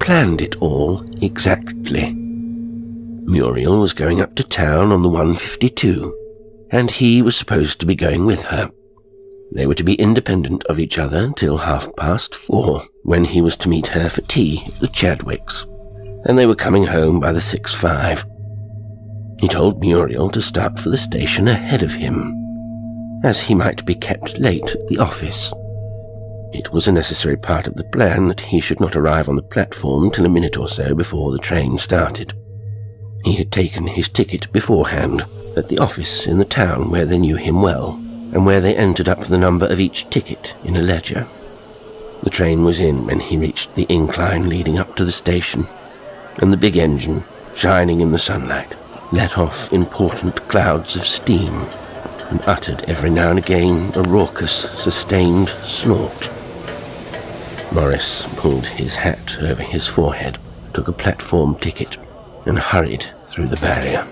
planned it all exactly. Muriel was going up to town on the 152, and he was supposed to be going with her. They were to be independent of each other till 4:30, when he was to meet her for tea at the Chadwicks, and they were coming home by the 6:05. He told Muriel to start for the station ahead of him, as he might be kept late at the office. It was a necessary part of the plan that he should not arrive on the platform till a minute or so before the train started. He had taken his ticket beforehand at the office in the town where they knew him well, and where they entered up the number of each ticket in a ledger. The train was in when he reached the incline leading up to the station, and the big engine, shining in the sunlight, let off important clouds of steam and uttered every now and again a raucous, sustained snort. Morris pulled his hat over his forehead, took a platform ticket, and hurried through the barrier.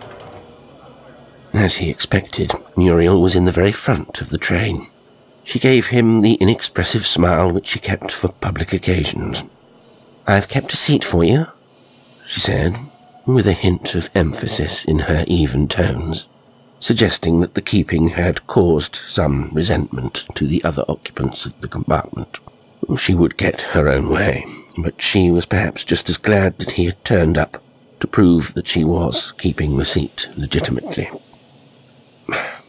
As he expected, Muriel was in the very front of the train. She gave him the inexpressive smile which she kept for public occasions. "I've kept a seat for you," she said, with a hint of emphasis in her even tones, suggesting that the keeping had caused some resentment to the other occupants of the compartment. She would get her own way, but she was perhaps just as glad that he had turned up to prove that she was keeping the seat legitimately.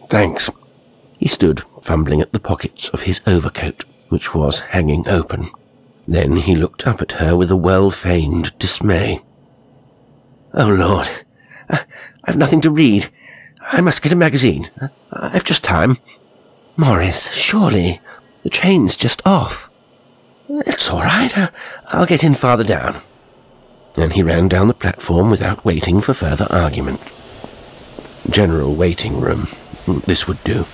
"Thanks." He stood fumbling at the pockets of his overcoat, which was hanging open. Then he looked up at her with a well-feigned dismay. "Oh, Lord, I've nothing to read. I must get a magazine. I've just time." "Morris, surely. The train's just off." "It's all right. I'll get in farther down." And he ran down the platform without waiting for further argument. General waiting room. This would do.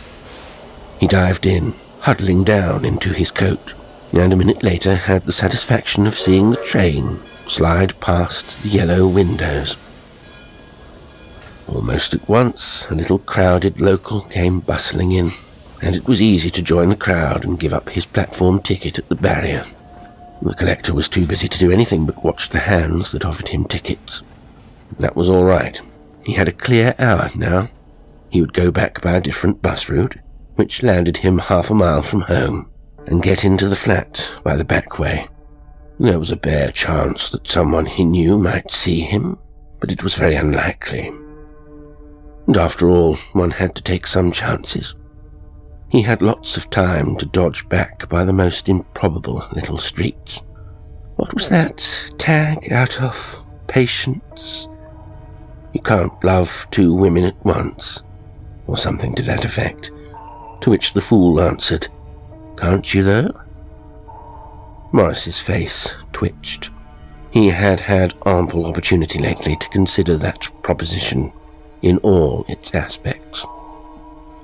He dived in, huddling down into his coat, and a minute later had the satisfaction of seeing the train slide past the yellow windows. Almost at once, a little crowded local came bustling in, and it was easy to join the crowd and give up his platform ticket at the barrier. The collector was too busy to do anything but watch the hands that offered him tickets. That was all right. He had a clear hour now. He would go back by a different bus route, which landed him 1/2 mile from home, and get into the flat by the back way. There was a bare chance that someone he knew might see him, but it was very unlikely. And after all, one had to take some chances. He had lots of time to dodge back by the most improbable little streets. What was that tag out of Patience? "You can't love 2 women at once," or something to that effect, to which the fool answered, "Can't you though?" Morris's face twitched. He had had ample opportunity lately to consider that proposition in all its aspects.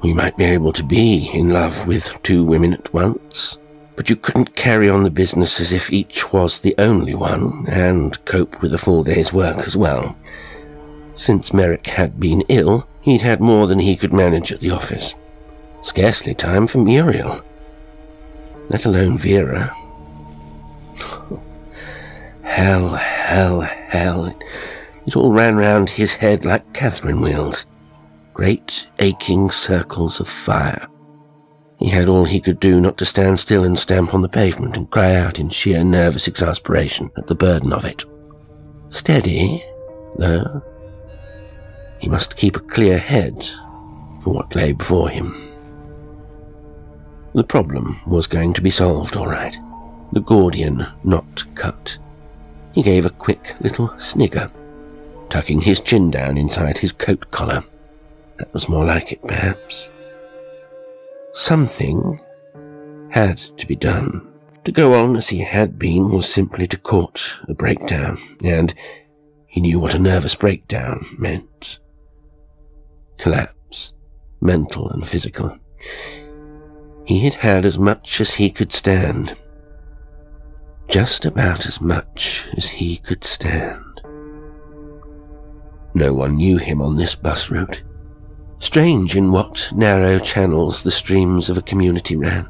You might be able to be in love with 2 women at once, but you couldn't carry on the business as if each was the only one, and cope with a full day's work as well. Since Merrick had been ill, he'd had more than he could manage at the office. Scarcely time for Muriel, let alone Vera. Hell. It all ran round his head like Catherine wheels. Great aching circles of fire. He had all he could do not to stand still and stamp on the pavement and cry out in sheer nervous exasperation at the burden of it. Steady, though. He must keep a clear head for what lay before him. The problem was going to be solved all right. The Gordian knot cut. He gave a quick little snigger, tucking his chin down inside his coat collar. That was more like it, perhaps. Something had to be done. To go on as he had been was simply to court a breakdown, and he knew what a nervous breakdown meant. Collapse, mental and physical. He had had as much as he could stand. Just about as much as he could stand. No one knew him on this bus route. Strange in what narrow channels the streams of a community ran.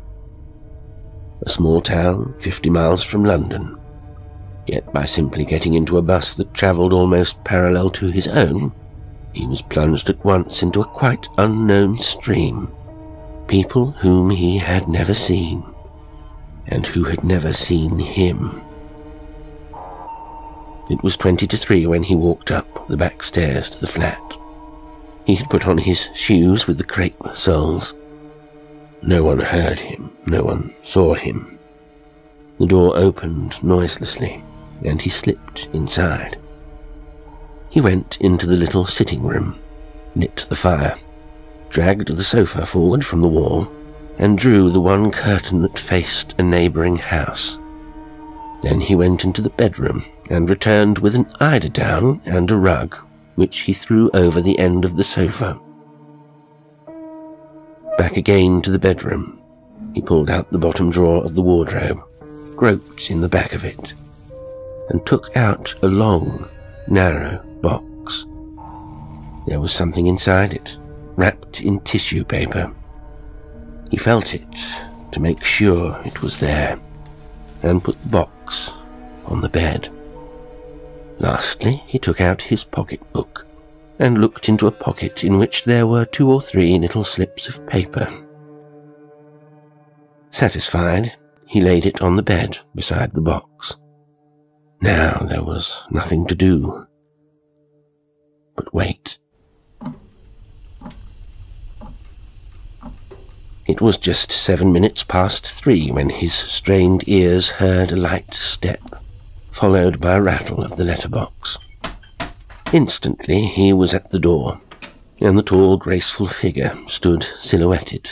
A small town 50 miles from London. Yet by simply getting into a bus that travelled almost parallel to his own, he was plunged at once into a quite unknown stream. People whom he had never seen, and who had never seen him. It was 20 to 3 when he walked up the back stairs to the flat. He had put on his shoes with the crepe soles. No one heard him, no one saw him. The door opened noiselessly, and he slipped inside. He went into the little sitting room, lit the fire, dragged the sofa forward from the wall, and drew the one curtain that faced a neighbouring house. Then he went into the bedroom and returned with an eiderdown and a rug, which he threw over the end of the sofa. Back again to the bedroom, he pulled out the bottom drawer of the wardrobe, groped in the back of it, and took out a long, narrow box. There was something inside it, wrapped in tissue paper. He felt it to make sure it was there, and put the box on the bed. Lastly, he took out his pocketbook and looked into a pocket in which there were 2 or 3 little slips of paper. Satisfied, he laid it on the bed beside the box. Now there was nothing to do but wait. It was just 7 minutes past 3 when his strained ears heard a light step, followed by a rattle of the letterbox. Instantly he was at the door, and the tall, graceful figure stood silhouetted,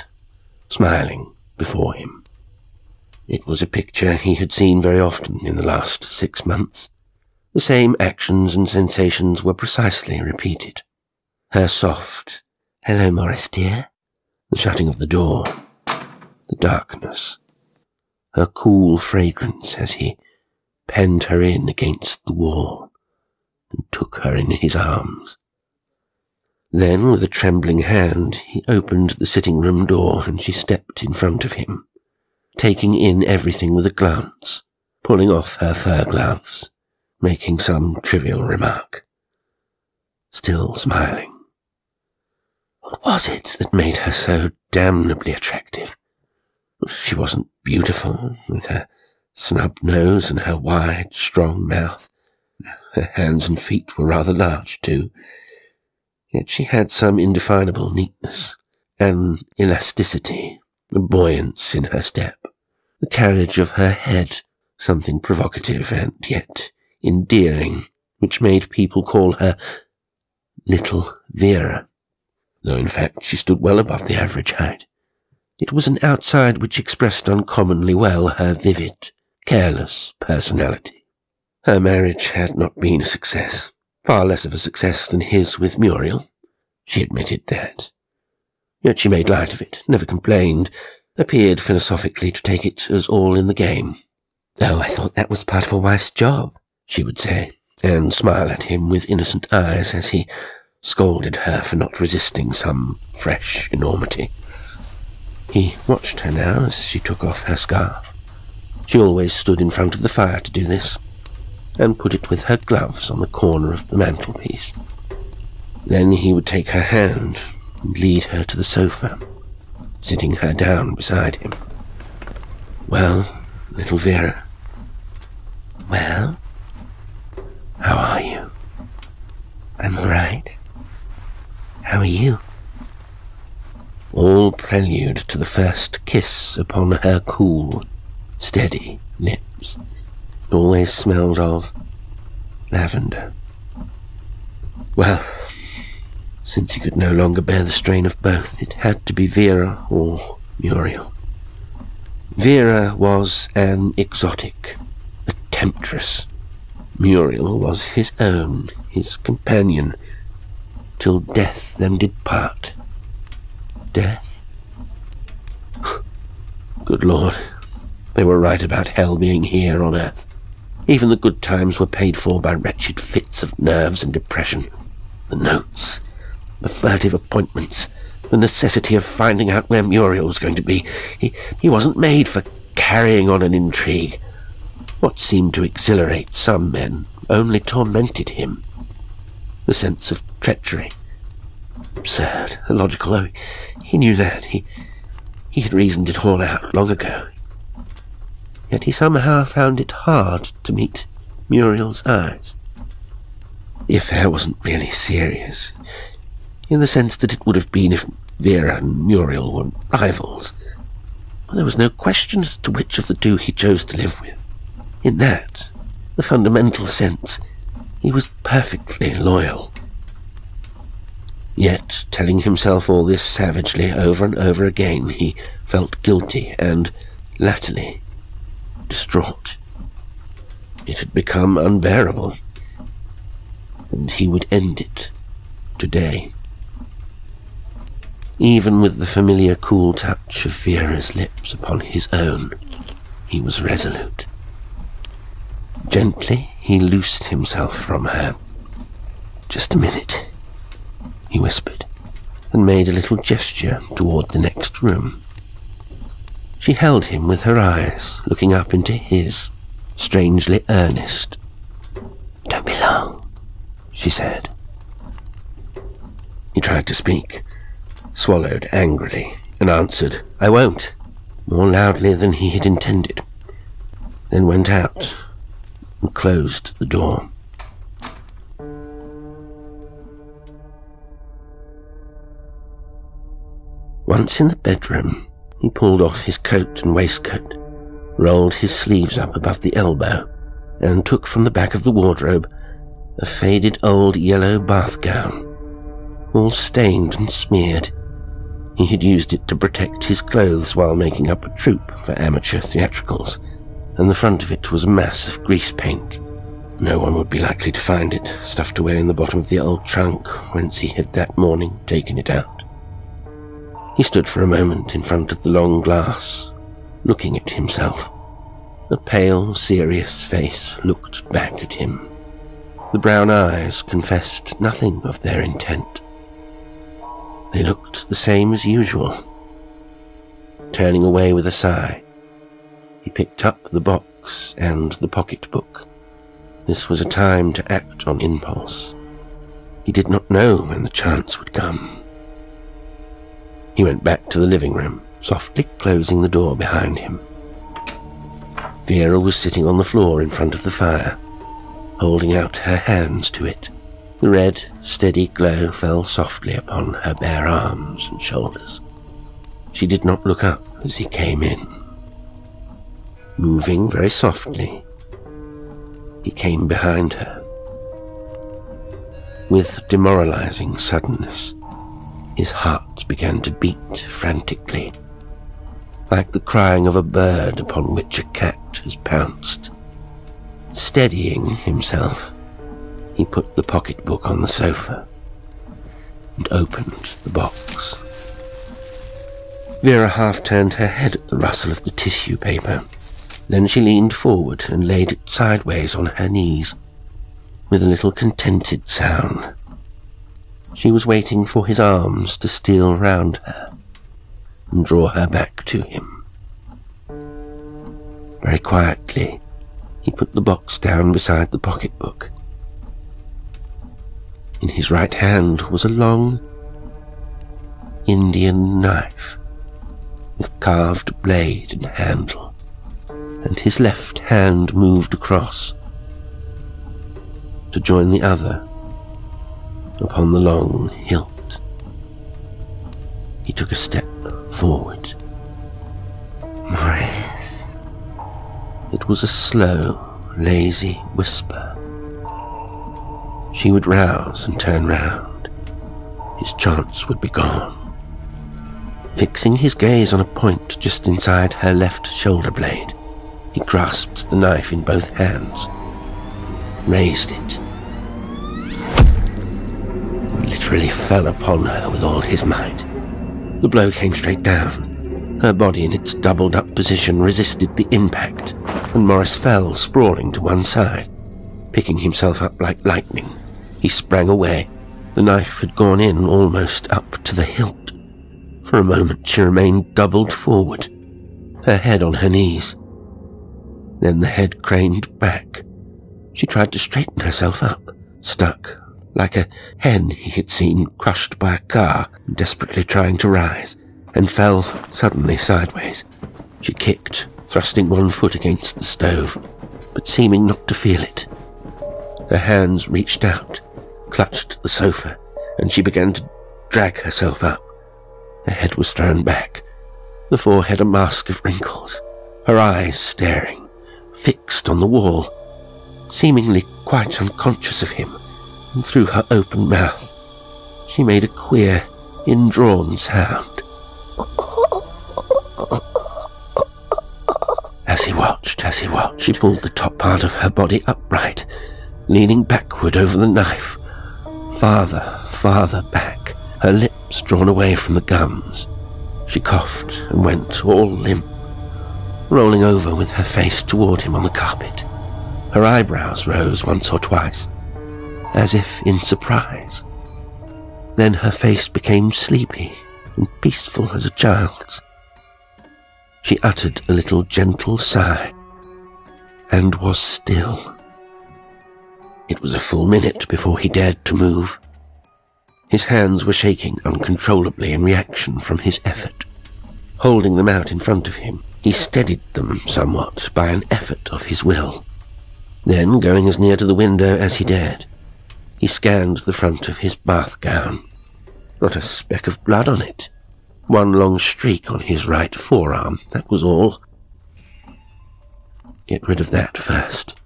smiling before him. It was a picture he had seen very often in the last 6 months. The same actions and sensations were precisely repeated. Her soft, "Hello, Morris, dear," the shutting of the door, the darkness, her cool fragrance as he penned her in against the wall and took her in his arms. Then, with a trembling hand, he opened the sitting-room door and she stepped in front of him, taking in everything with a glance, pulling off her fur gloves, making some trivial remark, still smiling. What was it that made her so damnably attractive? She wasn't beautiful, with her snub nose and her wide, strong mouth. Her hands and feet were rather large, too. Yet she had some indefinable neatness, an elasticity, a buoyance in her step, the carriage of her head, something provocative and yet endearing, which made people call her Little Vera, though in fact she stood well above the average height. It was an outside which expressed uncommonly well her vivid, careless personality. Her marriage had not been a success, far less of a success than his with Muriel. She admitted that. Yet she made light of it, never complained, appeared philosophically to take it as all in the game. "Oh, I thought that was part of a wife's job," she would say, and smile at him with innocent eyes as he scolded her for not resisting some fresh enormity. He watched her now as she took off her scarf. She always stood in front of the fire to do this, and put it with her gloves on the corner of the mantelpiece. Then he would take her hand and lead her to the sofa, sitting her down beside him. "Well, little Vera." "Well, how are you?" "I'm all right. How are you?" All prelude to the first kiss upon her cool, steady lips. It always smelled of lavender. Well, since he could no longer bear the strain of both, it had to be Vera or Muriel. Vera was an exotic, a temptress. Muriel was his own, his companion, till death them did part. Death? Good Lord, they were right about hell being here on earth. Even the good times were paid for by wretched fits of nerves and depression. The notes, the furtive appointments, the necessity of finding out where Muriel was going to be. He wasn't made for carrying on an intrigue. What seemed to exhilarate some men only tormented him. The sense of treachery. Absurd, illogical. Oh, he knew that. He had reasoned it all out long ago. Yet he somehow found it hard to meet Muriel's eyes. The affair wasn't really serious, in the sense that it would have been if Vera and Muriel were rivals. There was no question as to which of the two he chose to live with. In that, the fundamental sense, he was perfectly loyal. Yet, telling himself all this savagely over and over again, he felt guilty and, latterly, distraught. It had become unbearable, and he would end it today. Even with the familiar cool touch of Vera's lips upon his own, he was resolute. Gently, he loosed himself from her. "Just a minute," he whispered, and made a little gesture toward the next room. She held him with her eyes, looking up into his, strangely earnest. "Don't be long," she said. He tried to speak, swallowed angrily, and answered, "I won't," more loudly than he had intended, then went out and closed the door. Once in the bedroom, he pulled off his coat and waistcoat, rolled his sleeves up above the elbow, and took from the back of the wardrobe a faded old yellow bath gown, all stained and smeared. He had used it to protect his clothes while making up a troupe for amateur theatricals, and the front of it was a mass of grease paint. No one would be likely to find it, stuffed away in the bottom of the old trunk whence he had that morning taken it out. He stood for a moment in front of the long glass, looking at himself. A pale, serious face looked back at him. The brown eyes confessed nothing of their intent. They looked the same as usual. Turning away with a sigh, he picked up the box and the pocketbook. This was a time to act on impulse. He did not know when the chance would come. He went back to the living room, softly closing the door behind him. Vera was sitting on the floor in front of the fire, holding out her hands to it. The red, steady glow fell softly upon her bare arms and shoulders. She did not look up as he came in. Moving very softly, he came behind her. With demoralizing suddenness, his heart began to beat frantically, like the crying of a bird upon which a cat has pounced. Steadying himself, he put the pocketbook on the sofa and opened the box. Vera half turned her head at the rustle of the tissue paper. Then she leaned forward and laid it sideways on her knees, with a little contented sound. She was waiting for his arms to steal round her and draw her back to him. Very quietly, he put the box down beside the pocketbook. In his right hand was a long Indian knife with carved blade and handle, and his left hand moved across to join the other upon the long hilt. He took a step forward. "Maurice." It was a slow, lazy whisper. She would rouse and turn round. His chance would be gone. Fixing his gaze on a point just inside her left shoulder blade, he grasped the knife in both hands, raised it, and literally fell upon her with all his might. The blow came straight down. Her body in its doubled-up position resisted the impact, and Maurice fell sprawling to one side. Picking himself up like lightning, he sprang away. The knife had gone in almost up to the hilt. For a moment she remained doubled forward, her head on her knees. Then the head craned back. She tried to straighten herself up, stuck, like a hen he had seen crushed by a car, desperately trying to rise, and fell suddenly sideways. She kicked, thrusting one foot against the stove, but seeming not to feel it. Her hands reached out, clutched the sofa, and she began to drag herself up. Her head was thrown back, the forehead a mask of wrinkles, her eyes staring, fixed on the wall, seemingly quite unconscious of him, and through her open mouth she made a queer, indrawn sound. As he watched, she pulled the top part of her body upright, leaning backward over the knife, farther back, her lips drawn away from the gums. She coughed and went all limp, rolling over with her face toward him on the carpet. Her eyebrows rose once or twice, as if in surprise. Then her face became sleepy and peaceful as a child's. She uttered a little gentle sigh, and was still. It was a full minute before he dared to move. His hands were shaking uncontrollably in reaction from his effort. Holding them out in front of him, he steadied them somewhat by an effort of his will. Then, going as near to the window as he dared, he scanned the front of his bath gown. Not a speck of blood on it. One long streak on his right forearm, that was all. Get rid of that first.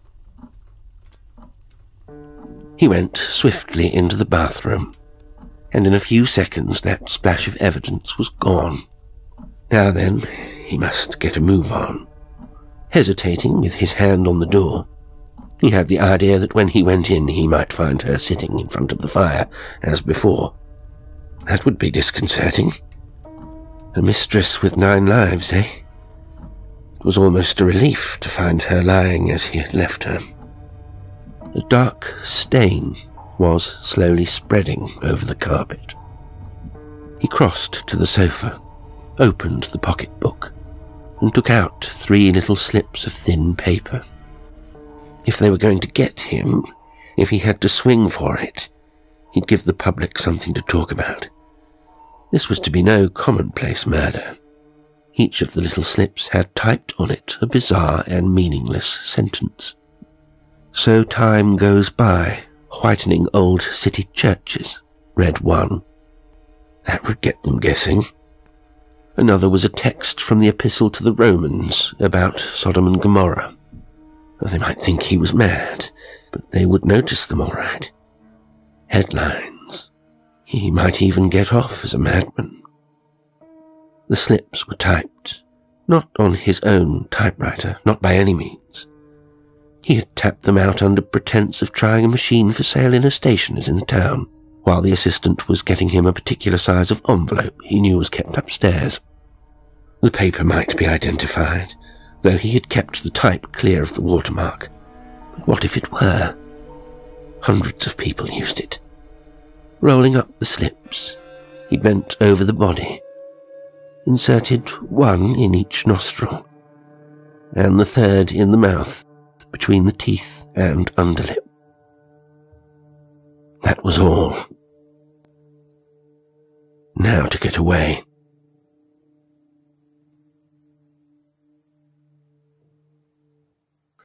He went swiftly into the bathroom, and in a few seconds that splash of evidence was gone. Now then, he must get a move on. Hesitating with his hand on the door, he had the idea that when he went in he might find her sitting in front of the fire, as before. That would be disconcerting. A mistress with 9 lives, eh? It was almost a relief to find her lying as he had left her. A dark stain was slowly spreading over the carpet. He crossed to the sofa, opened the pocketbook, and took out 3 little slips of thin paper. If they were going to get him, if he had to swing for it, he'd give the public something to talk about. This was to be no commonplace murder. Each of the little slips had typed on it a bizarre and meaningless sentence. "So time goes by, whitening old city churches," read one. That would get them guessing. Another was a text from the Epistle to the Romans about Sodom and Gomorrah. They might think he was mad, but they would notice them all right. Headlines. He might even get off as a madman. The slips were typed, not on his own typewriter, not by any means. He had tapped them out under pretense of trying a machine for sale in a stationer's in the town, while the assistant was getting him a particular size of envelope he knew was kept upstairs. The paper might be identified, though he had kept the type clear of the watermark. But what if it were? Hundreds of people used it. Rolling up the slips, he bent over the body, inserted one in each nostril, and the third in the mouth, between the teeth and underlip. That was all. Now to get away.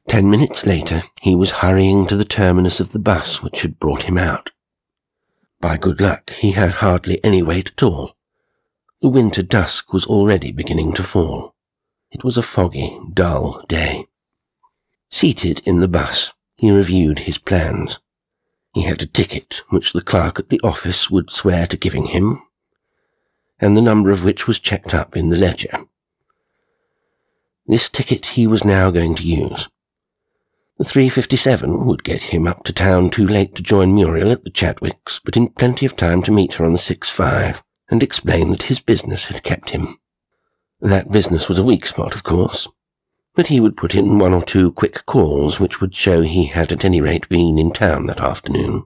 Ten minutes later, he was hurrying to the terminus of the bus which had brought him out. By good luck, he had hardly any weight at all. The winter dusk was already beginning to fall. It was a foggy, dull day. Seated in the bus, he reviewed his plans. He had a ticket which the clerk at the office would swear to giving him, and the number of which was checked up in the ledger. This ticket he was now going to use. The 3:57 would get him up to town too late to join Muriel at the Chadwicks, but in plenty of time to meet her on the 6:5 and explain that his business had kept him. That business was a weak spot, of course, but he would put in 1 or 2 quick calls which would show he had at any rate been in town that afternoon.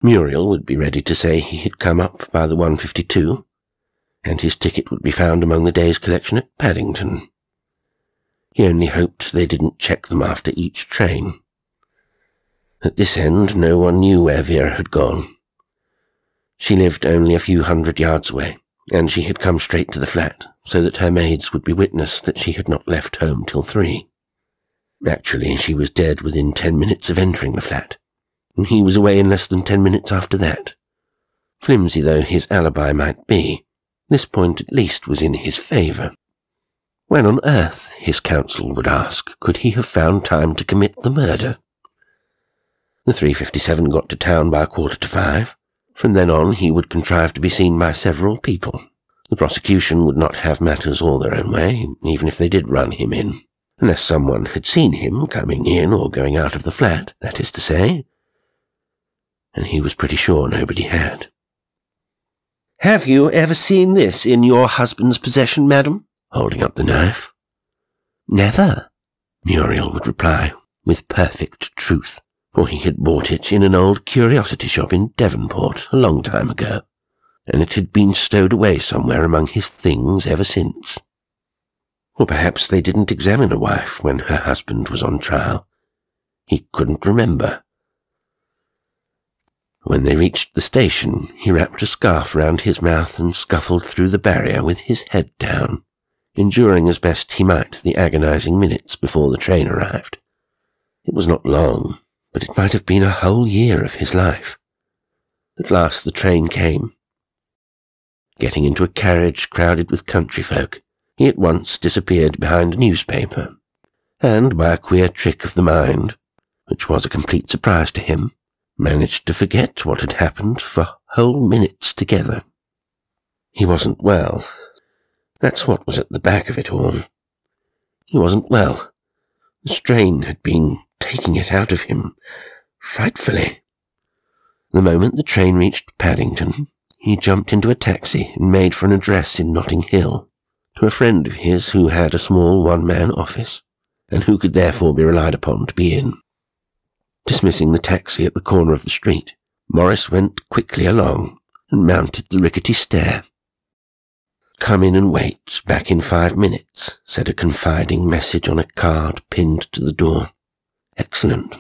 Muriel would be ready to say he had come up by the 1:52, and his ticket would be found among the day's collection at Paddington. He only hoped they didn't check them after each train. At this end, no one knew where Vera had gone. She lived only a few 100 yards away, and she had come straight to the flat, so that her maids would be witness that she had not left home till 3. Actually, she was dead within 10 minutes of entering the flat, and he was away in less than 10 minutes after that. Flimsy though his alibi might be, this point at least was in his favour. When on earth, his counsel would ask, could he have found time to commit the murder? The 357 got to town by 4:45. From then on, he would contrive to be seen by several people. The prosecution would not have matters all their own way, even if they did run him in, unless someone had seen him coming in or going out of the flat, that is to say. And he was pretty sure nobody had. "Have you ever seen this in your husband's possession, madam?" holding up the knife. "Never," Muriel would reply, with perfect truth, for he had bought it in an old curiosity shop in Devonport a long time ago, and it had been stowed away somewhere among his things ever since. Or perhaps they didn't examine a wife when her husband was on trial. He couldn't remember. When they reached the station, he wrapped a scarf round his mouth and scuffled through the barrier with his head down, enduring as best he might the agonizing minutes before the train arrived. It was not long, but it might have been a whole year of his life. At last the train came. Getting into a carriage crowded with country folk, he at once disappeared behind a newspaper, and by a queer trick of the mind, which was a complete surprise to him, managed to forget what had happened for whole minutes together. He wasn't well. That's what was at the back of it all. He wasn't well. The strain had been taking it out of him, frightfully. The moment the train reached Paddington, he jumped into a taxi and made for an address in Notting Hill, to a friend of his who had a small one-man office, and who could therefore be relied upon to be in. Dismissing the taxi at the corner of the street, Morris went quickly along and mounted the rickety stair. "Come in and wait, back in 5 minutes," said a confiding message on a card pinned to the door. Excellent.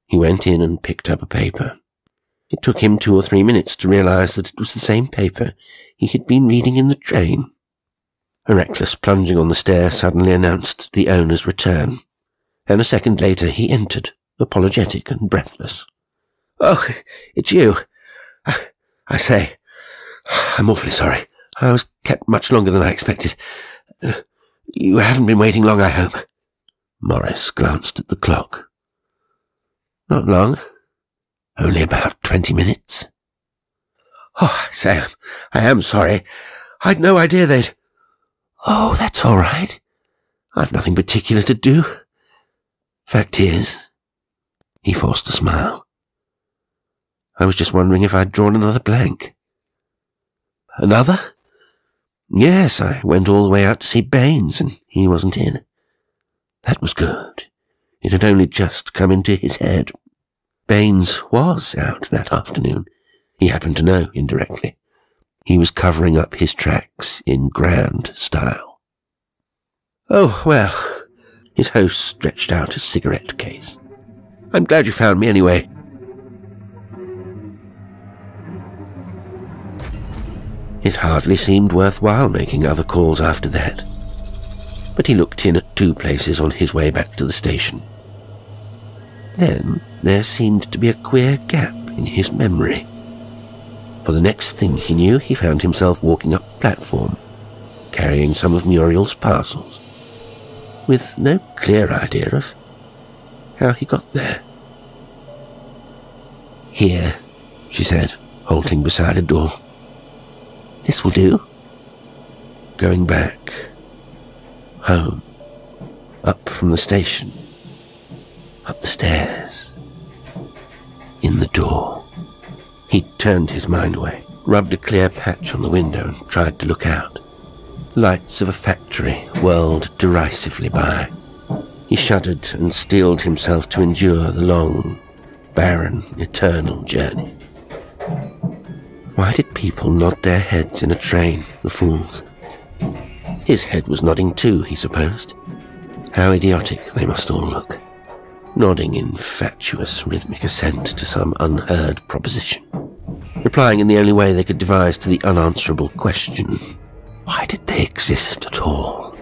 He went in and picked up a paper. It took him 2 or 3 minutes to realize that it was the same paper he had been reading in the train. A reckless plunging on the stair suddenly announced the owner's return, and a second later he entered, apologetic and breathless. "Oh, it's you. I say, I'm awfully sorry. I was kept much longer than I expected. You haven't been waiting long, I hope." Morris glanced at the clock. "Not long. Only about 20 minutes. "Oh, Sam, I am sorry. I'd no idea they'd—" "Oh, that's all right. I've nothing particular to do. Fact is," he forced a smile, "I was just wondering if I'd drawn another blank." "Another?" "Yes, I went all the way out to see Baines, and he wasn't in. That was good. It had only just come into his head. Baines was out that afternoon. He happened to know indirectly. He was covering up his tracks in grand style." "Oh, well," his host stretched out a cigarette case. "I'm glad you found me anyway." It hardly seemed worthwhile making other calls after that, but he looked in at 2 places on his way back to the station. Then there seemed to be a queer gap in his memory, for the next thing he knew he found himself walking up the platform, carrying some of Muriel's parcels, with no clear idea of how he got there. "Here," she said, halting beside a door. "This will do." Going back, home, up from the station, up the stairs, in the door. He turned his mind away, rubbed a clear patch on the window and tried to look out. Lights of a factory whirled derisively by. He shuddered and steeled himself to endure the long, barren, eternal journey. Why did people nod their heads in a train, the fools? His head was nodding too, he supposed. How idiotic they must all look, nodding in fatuous rhythmic assent to some unheard proposition, replying in the only way they could devise to the unanswerable question, why did they exist at all?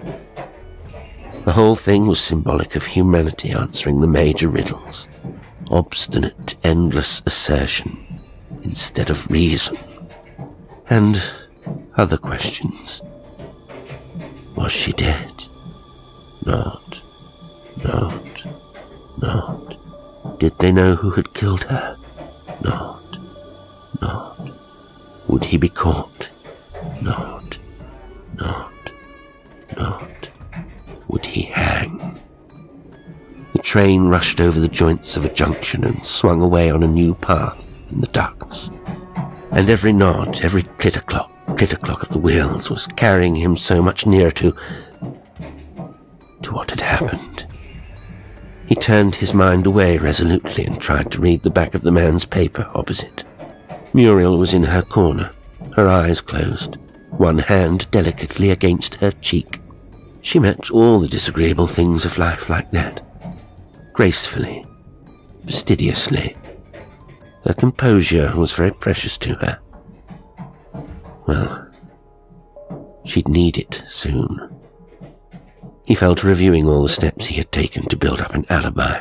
The whole thing was symbolic of humanity answering the major riddles, obstinate, endless assertion instead of reason, and other questions. Was she dead? Not. Did they know who had killed her? Not. Would he be caught? Not. Would he hang? The train rushed over the joints of a junction and swung away on a new path in the darkness. And every nod, every clitter-clock of the wheels was carrying him so much nearer to what had happened. He turned his mind away resolutely and tried to read the back of the man's paper opposite. Muriel was in her corner, her eyes closed, one hand delicately against her cheek. She met all the disagreeable things of life like that, gracefully, fastidiously. Her composure was very precious to her. Well, she'd need it soon. He fell to reviewing all the steps he had taken to build up an alibi.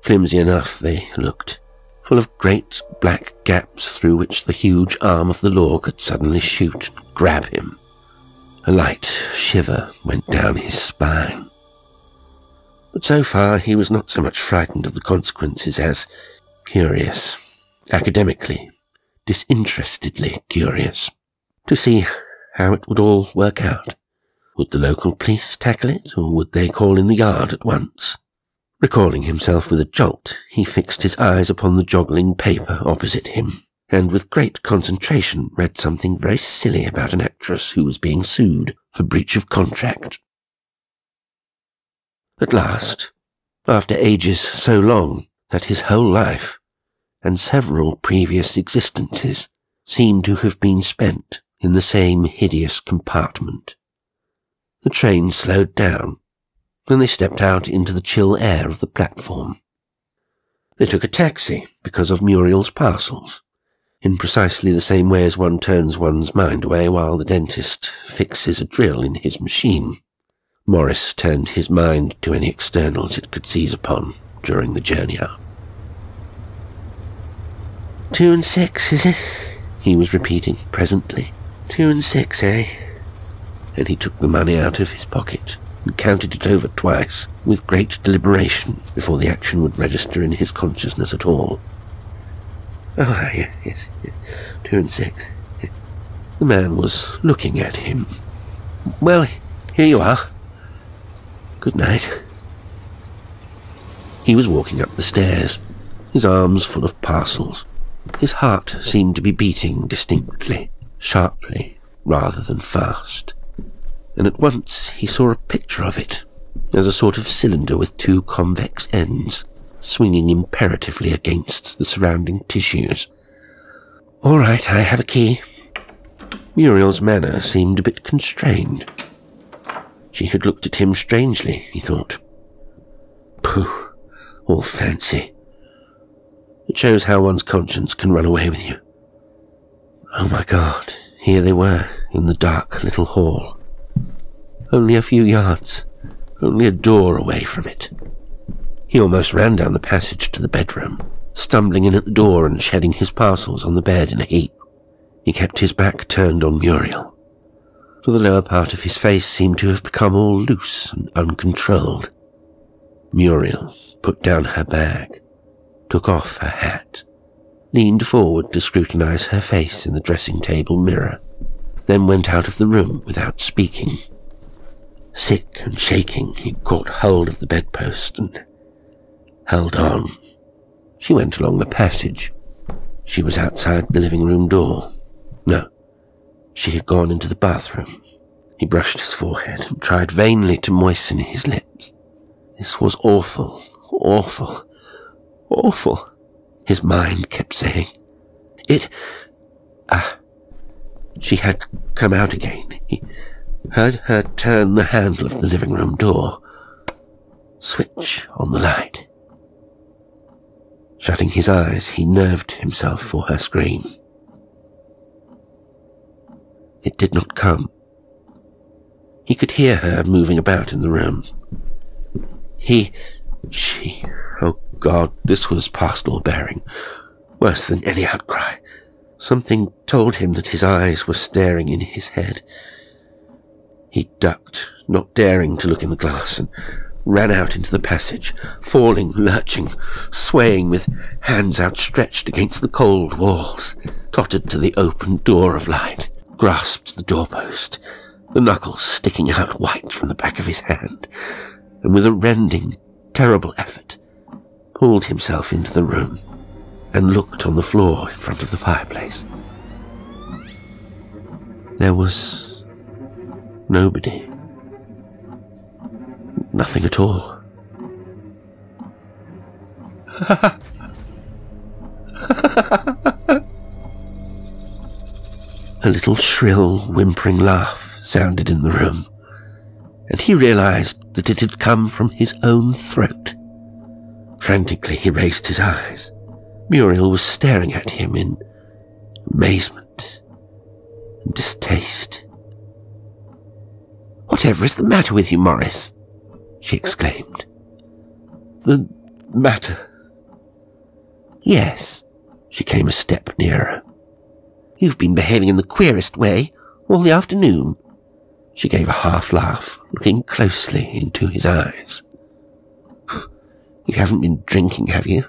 Flimsy enough they looked, full of great black gaps through which the huge arm of the law could suddenly shoot and grab him. A light shiver went down his spine. But so far he was not so much frightened of the consequences as curious, academically, disinterestedly curious, to see how it would all work out. Would the local police tackle it, or would they call in the yard at once? Recalling himself with a jolt, he fixed his eyes upon the joggling paper opposite him, and with great concentration read something very silly about an actress who was being sued for breach of contract. At last, after ages so long that his whole life, and several previous existences, seemed to have been spent in the same hideous compartment, the train slowed down, and they stepped out into the chill air of the platform. They took a taxi because of Muriel's parcels, in precisely the same way as one turns one's mind away while the dentist fixes a drill in his machine. Morris turned his mind to any externals it could seize upon during the journey out. 2 and 6, is it? He was repeating presently. 2 and 6, eh? And he took the money out of his pocket and counted it over twice, with great deliberation, before the action would register in his consciousness at all. Oh, yes, 2 and 6. The man was looking at him. Well, here you are. Good night. He was walking up the stairs, his arms full of parcels. His heart seemed to be beating distinctly, sharply, rather than fast. And at once he saw a picture of it, as a sort of cylinder with 2 convex ends, swinging imperatively against the surrounding tissues. All right, I have a key. Muriel's manner seemed a bit constrained. She had looked at him strangely, he thought. Pooh, all fancy. It shows how one's conscience can run away with you. Oh my God, here they were, in the dark little hall. Only a few yards, only a door away from it. He almost ran down the passage to the bedroom, stumbling in at the door and shedding his parcels on the bed in a heap. He kept his back turned on Muriel, for the lower part of his face seemed to have become all loose and uncontrolled. Muriel put down her bag, took off her hat, leaned forward to scrutinize her face in the dressing-table mirror, then went out of the room without speaking. Sick and shaking, he caught hold of the bedpost and held on. She went along the passage. She was outside the living room door. No, she had gone into the bathroom. He brushed his forehead and tried vainly to moisten his lips. This was awful, awful, awful, his mind kept saying. She had come out again. He heard her turn the handle of the living room door. Switch on the light. Shutting his eyes, he nerved himself for her scream. It did not come. He could hear her moving about in the room. She... Oh God, this was past all bearing. Worse than any outcry. Something told him that his eyes were staring in his head. He ducked, not daring to look in the glass, and ran out into the passage, falling, lurching, swaying with hands outstretched against the cold walls, tottered to the open door of light, grasped the doorpost, the knuckles sticking out white from the back of his hand, and with a rending, terrible effort, pulled himself into the room and looked on the floor in front of the fireplace. There was nobody. Nothing at all. A little shrill, whimpering laugh sounded in the room, and he realized that it had come from his own throat. Frantically, he raised his eyes. Muriel was staring at him in amazement and distaste. "Whatever is the matter with you, Morris?" she exclaimed. "The matter?" "Yes." She came a step nearer. "You've been behaving in the queerest way all the afternoon." She gave a half laugh, looking closely into his eyes. "You haven't been drinking, have you?"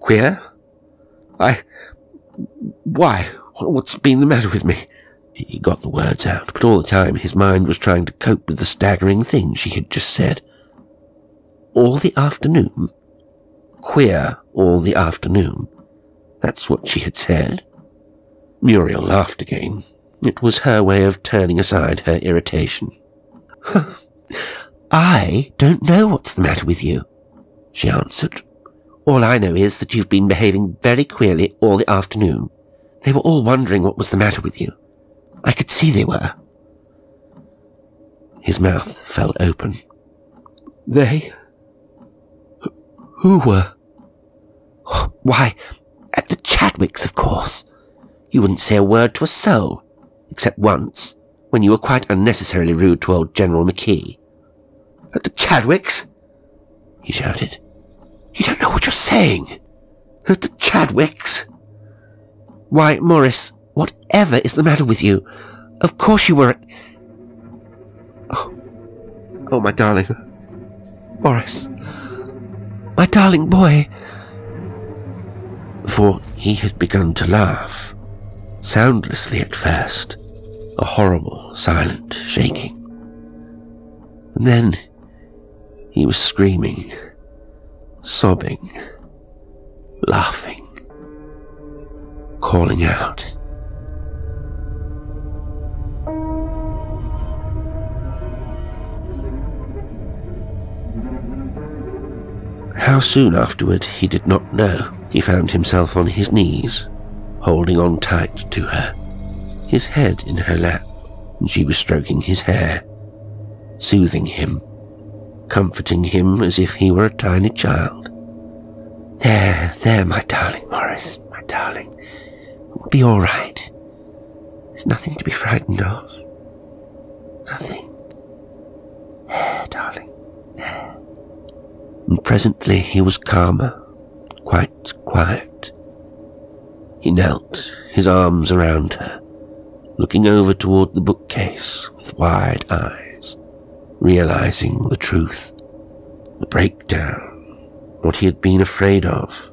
"Queer? Why? What's been the matter with me?" He got the words out, but all the time his mind was trying to cope with the staggering thing she had just said. All the afternoon? Queer all the afternoon? That's what she had said. Muriel laughed again. It was her way of turning aside her irritation. "I don't know what's the matter with you," she answered. "All I know is that you've been behaving very queerly all the afternoon. They were all wondering what was the matter with you. I could see they were." His mouth fell open. "They? Who were?" "Why, at the Chadwicks, of course. You wouldn't say a word to a soul, except once, when you were quite unnecessarily rude to old General McKee." "At the Chadwicks?" he shouted. "You don't know what you're saying. At the Chadwicks? Why, Morris, whatever is the matter with you? Of course you were at... Oh, my darling. Morris. My darling boy." For he had begun to laugh, soundlessly at first, a horrible, silent shaking. And then he was screaming, sobbing, laughing, calling out. How soon afterward he did not know. He found himself on his knees, holding on tight to her, his head in her lap, and she was stroking his hair, soothing him, comforting him as if he were a tiny child. There, my darling, Morris, my darling. It will be all right. There's nothing to be frightened of. Nothing. There, darling, there." And presently he was calmer, quite quiet. He knelt, his arms around her, looking over toward the bookcase with wide eyes, realizing the truth, the breakdown, what he had been afraid of.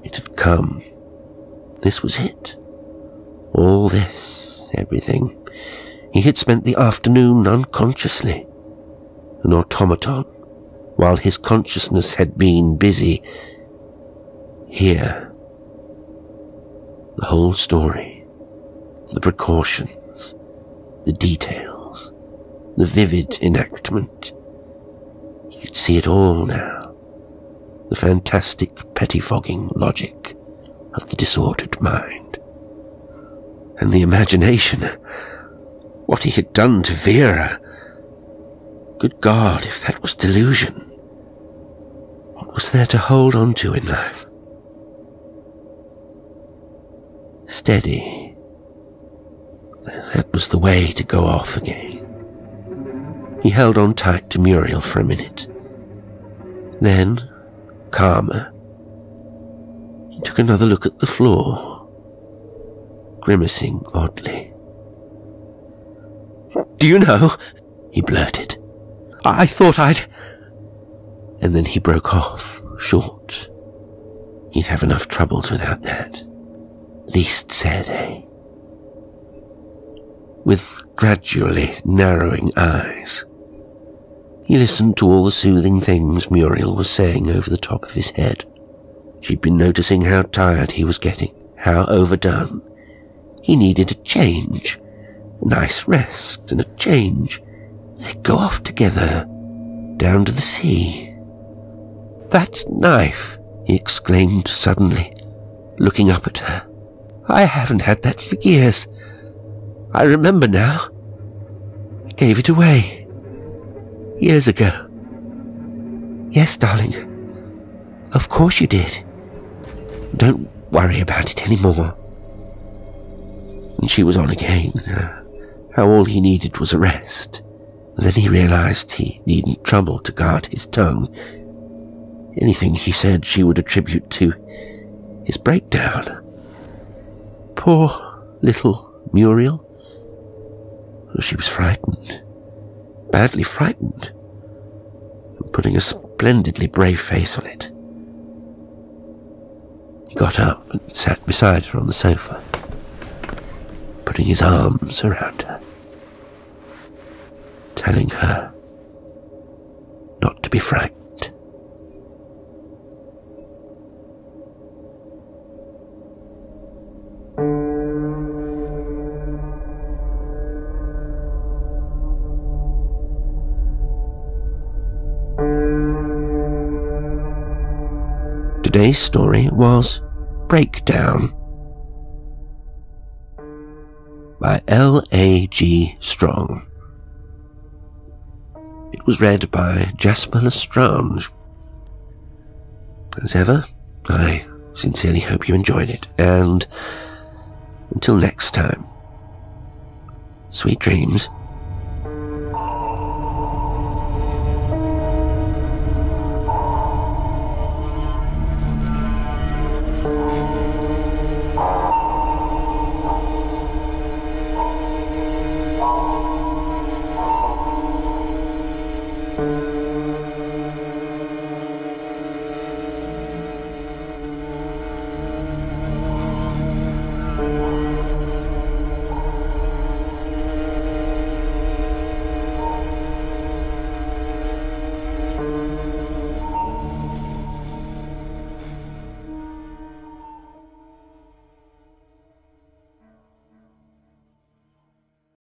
It had come. This was it. All this, everything. He had spent the afternoon unconsciously, an automaton, while his consciousness had been busy. Here, the whole story, the precautions, the details, the vivid enactment. He could see it all now, the fantastic pettifogging logic of the disordered mind. And the imagination, what he had done to Vera. Good God, if that was delusion, what was there to hold on to in life? Steady. That was the way to go off again. He held on tight to Muriel for a minute. Then, calmer, he took another look at the floor, grimacing oddly. "Do you know," he blurted, "I thought I'd—" And then he broke off, short. He'd have enough troubles without that. Least said, eh? With gradually narrowing eyes, he listened to all the soothing things Muriel was saying over the top of his head. She'd been noticing how tired he was getting, how overdone. He needed a change, a nice rest and a change. They'd go off together, down to the sea. "That knife," he exclaimed suddenly, looking up at her. "I haven't had that for years. I remember now. I gave it away. Years ago." "Yes, darling. Of course you did. Don't worry about it anymore." And she was on again. How all he needed was a rest. And then he realized he needn't trouble to guard his tongue. Anything he said she would attribute to his breakdown. Poor little Muriel. She was frightened, badly frightened, and putting a splendidly brave face on it. He got up and sat beside her on the sofa, putting his arms around her, telling her not to be frightened. Today's story was Breakdown by L.A.G. Strong. It was read by Jasper L'Estrange. As ever, I sincerely hope you enjoyed it, and until next time, sweet dreams.